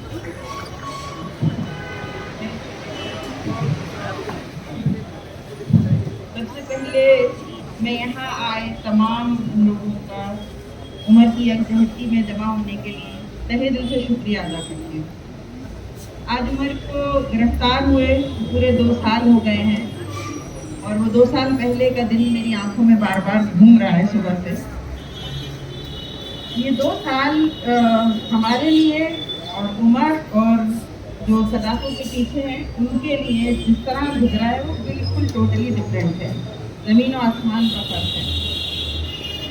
سب سے پہلے میں یہاں آئے تمام لوگوں کا عمر کی یکجہتی میں جمع ہونے کے لیے تہہ دل سے شکریہ ادا کرتی ہوں۔ آج عمر کو گرفتار ہوئے پورے 2 سال ہو گئے ہیں، اور وہ 2 سال پہلے کا دن میری آنکھوں میں بار بار گھوم رہا ہے صبح سے۔ یہ 2 سال ہمارے لیے اور عمر اور جو صداقتوں کے پیچھے ہیں ان کے لیے جس طرح گزرا ہے وہ بالکل ٹوٹلی ڈفرینٹ ہے، زمین و آسمان کا فرق ہے۔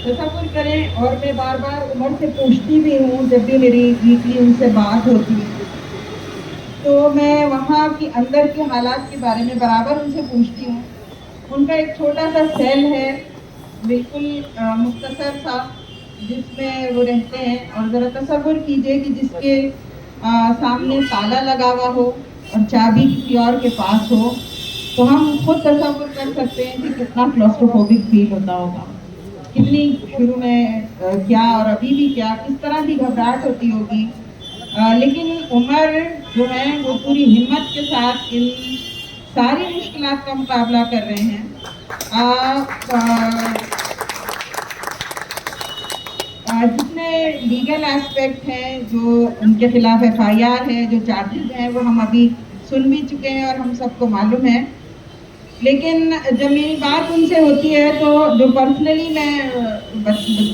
تصور کریں، اور میں بار بار عمر سے پوچھتی بھی ہوں، جب بھی میری ویکلی ان سے بات ہوتی ہے تو میں وہاں کی اندر کے حالات کے بارے میں برابر ان سے پوچھتی ہوں۔ ان کا ایک چھوٹا سا سیل ہے، بالکل مختصر سا، جس میں وہ رہتے ہیں، اور ذرا تصور کیجئے کہ جس کے سامنے تالا لگا ہوا ہو اور چابی کسی اور کے پاس ہو، تو ہم خود تصور کر سکتے ہیں کہ کتنا کلاسٹروفوبک فیل ہوتا ہوگا، کتنی شروع میں کیا اور ابھی بھی کیا، کس طرح کی گھبراہٹ ہوتی ہوگی۔ لیکن عمر جو ہے وہ پوری ہمت کے ساتھ ان ساری مشکلات کا مقابلہ کر رہے ہیں۔ جتنے لیگل ایسپیکٹ ہیں، جو ان کے خلاف FIR ہے، جو چارجز ہیں، وہ ہم ابھی سن بھی چکے ہیں اور ہم سب کو معلوم ہے۔ لیکن جب میری بات ان سے ہوتی ہے تو جو پرسنلی میں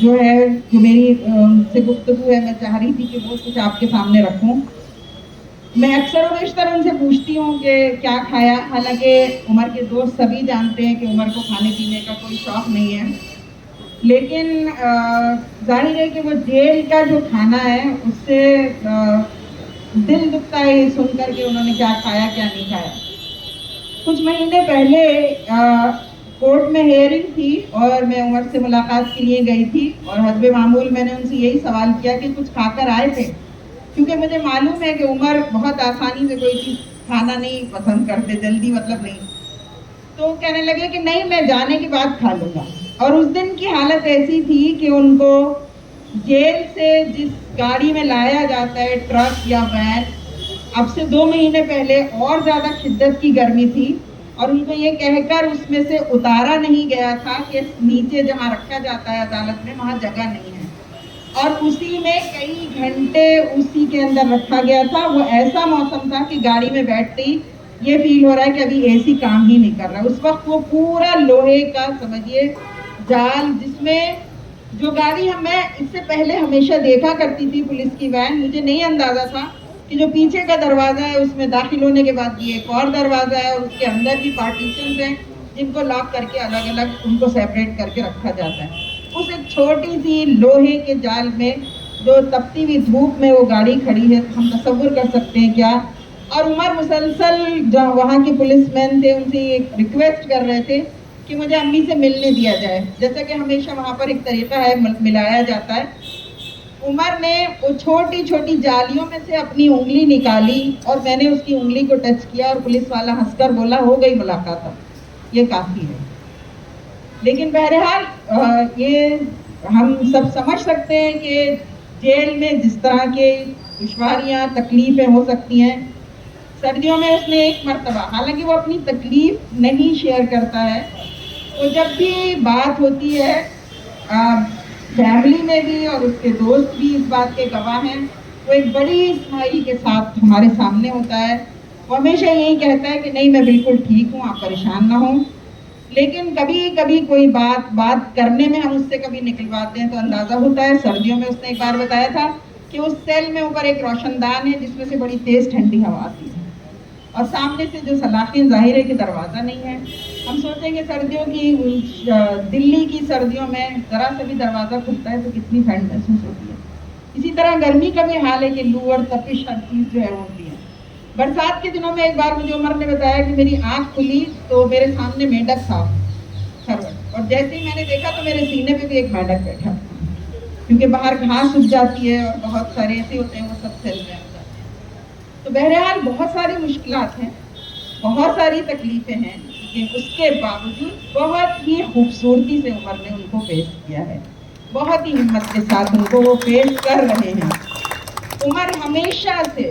جو میری ان سے گفتگو ہے، میں چاہ رہی تھی کہ وہ کچھ آپ کے سامنے رکھوں۔ میں اکثر و بیشتر ان سے پوچھتی ہوں کہ کیا کھایا، حالانکہ عمر کے دوست سبھی جانتے ہیں کہ عمر کو کھانے پینے کا کوئی شوق نہیں ہے، لیکن ظاہر ہے کہ وہ جیل کا جو کھانا ہے اس سے دل دکھتا ہے یہ سن کر کہ انہوں نے کیا کھایا کیا نہیں کھایا۔ کچھ مہینے پہلے کورٹ میں ہیئرنگ تھی اور میں عمر سے ملاقات کے لیے گئی تھی، اور حسب معمول میں نے ان سے یہی سوال کیا کہ کچھ کھا کر آئے تھے، کیونکہ مجھے معلوم ہے کہ عمر بہت آسانی سے کوئی چیز کھانا نہیں پسند کرتے، جلدی مطلب نہیں۔ تو کہنے لگے کہ نہیں، میں جانے کے بعد کھا لوں گا۔ اور اس دن کی حالت ایسی تھی کہ ان کو جیل سے جس گاڑی میں لایا جاتا ہے، ٹرک یا وین، اب سے 2 مہینے پہلے اور زیادہ شدت کی گرمی تھی، اور ان کو یہ کہہ کر اس میں سے اتارا نہیں گیا تھا کہ نیچے جہاں رکھا جاتا ہے عدالت میں وہاں جگہ نہیں ہے، اور اسی میں کئی گھنٹے اسی کے اندر رکھا گیا تھا۔ وہ ایسا موسم تھا کہ گاڑی میں بیٹھتے ہی یہ فیل ہو رہا ہے کہ ابھی AC کام ہی نہیں کر رہا۔ اس وقت وہ پورا لوہے کا سمجھیے جال، جس میں جو گاڑی میں اس سے پہلے ہمیشہ دیکھا کرتی تھی، پولیس کی وین، مجھے نہیں اندازہ تھا کہ جو پیچھے کا دروازہ ہے اس میں داخل ہونے کے بعد یہ ایک اور دروازہ ہے، اور اس کے اندر بھی پارٹیشنز ہیں جن کو لاک کر کے الگ الگ ان کو سیپریٹ کر کے رکھا جاتا ہے۔ اس ایک چھوٹی سی لوہے کے جال میں جو تپتی ہوئی دھوپ میں وہ گاڑی کھڑی ہے، ہم تصور کر سکتے ہیں کیا۔ اور عمر مسلسل جو وہاں کے پولیس مین تھے ان سے ایک ریکویسٹ کر رہے تھے کہ مجھے امی سے ملنے دیا جائے، جیسا کہ ہمیشہ وہاں پر ایک طریقہ ہے، ملایا جاتا ہے۔ عمر نے وہ چھوٹی چھوٹی جالیوں میں سے اپنی انگلی نکالی، اور میں نے اس کی انگلی کو ٹچ کیا، اور پولیس والا ہنس کر بولا ہو گئی ملاقات، اب یہ کافی ہے۔ لیکن بہرحال یہ ہم سب سمجھ سکتے ہیں کہ جیل میں جس طرح کے دشواریاں تکلیفیں ہو سکتی ہیں۔ سردیوں میں اس نے ایک مرتبہ، حالانکہ وہ اپنی تکلیف نہیں شیئر کرتا ہے، تو جب بھی بات ہوتی ہے فیملی میں بھی، اور اس کے دوست بھی اس بات کے گواہ ہیں، وہ ایک بڑی اسمائل کے ساتھ ہمارے سامنے ہوتا ہے۔ وہ ہمیشہ یہی کہتا ہے کہ نہیں، میں بالکل ٹھیک ہوں، آپ پریشان نہ ہوں۔ لیکن کبھی کبھی کوئی بات کرنے میں ہم اس سے کبھی نکلواتے ہیں تو اندازہ ہوتا ہے۔ سردیوں میں اس نے ایک بار بتایا تھا کہ اس سیل میں اوپر ایک روشن دان ہے جس میں سے بڑی تیز ٹھنڈی ہوا آتی ہے، اور سامنے سے جو سلاخیں، ظاہر ہے کہ دروازہ نہیں ہے۔ ہم سوچیں کہ سردیوں کی دلی کی سردیوں میں ذرا سے بھی دروازہ کھلتا ہے تو کتنی ٹھنڈ محسوس ہوتی ہے۔ اسی طرح گرمی کا بھی حال ہے کہ لو اور تپش ہر چیز جو ہے وہ ہوتی ہے۔ برسات کے دنوں میں ایک بار مجھے عمر نے بتایا کہ میری آنکھ کھلی تو میرے سامنے مینڈک تھا، خروٹ، اور جیسے ہی میں نے دیکھا تو میرے سینے پہ بھی ایک مینڈک بیٹھا، کیونکہ باہر گھاس اگ جاتی ہے اور بہت سارے ایسے ہوتے ہیں وہ سب سیل میں آ جاتے ہیں۔ تو بہرحال بہت ساری مشکلات ہیں، بہت ساری تکلیفیں ہیں، لیکن اس کے باوجود بہت ہی خوبصورتی سے عمر نے ان کو پیش کیا ہے، بہت ہی ہمت کے ساتھ ان کو وہ پیش کر رہے ہیں۔ عمر ہمیشہ سے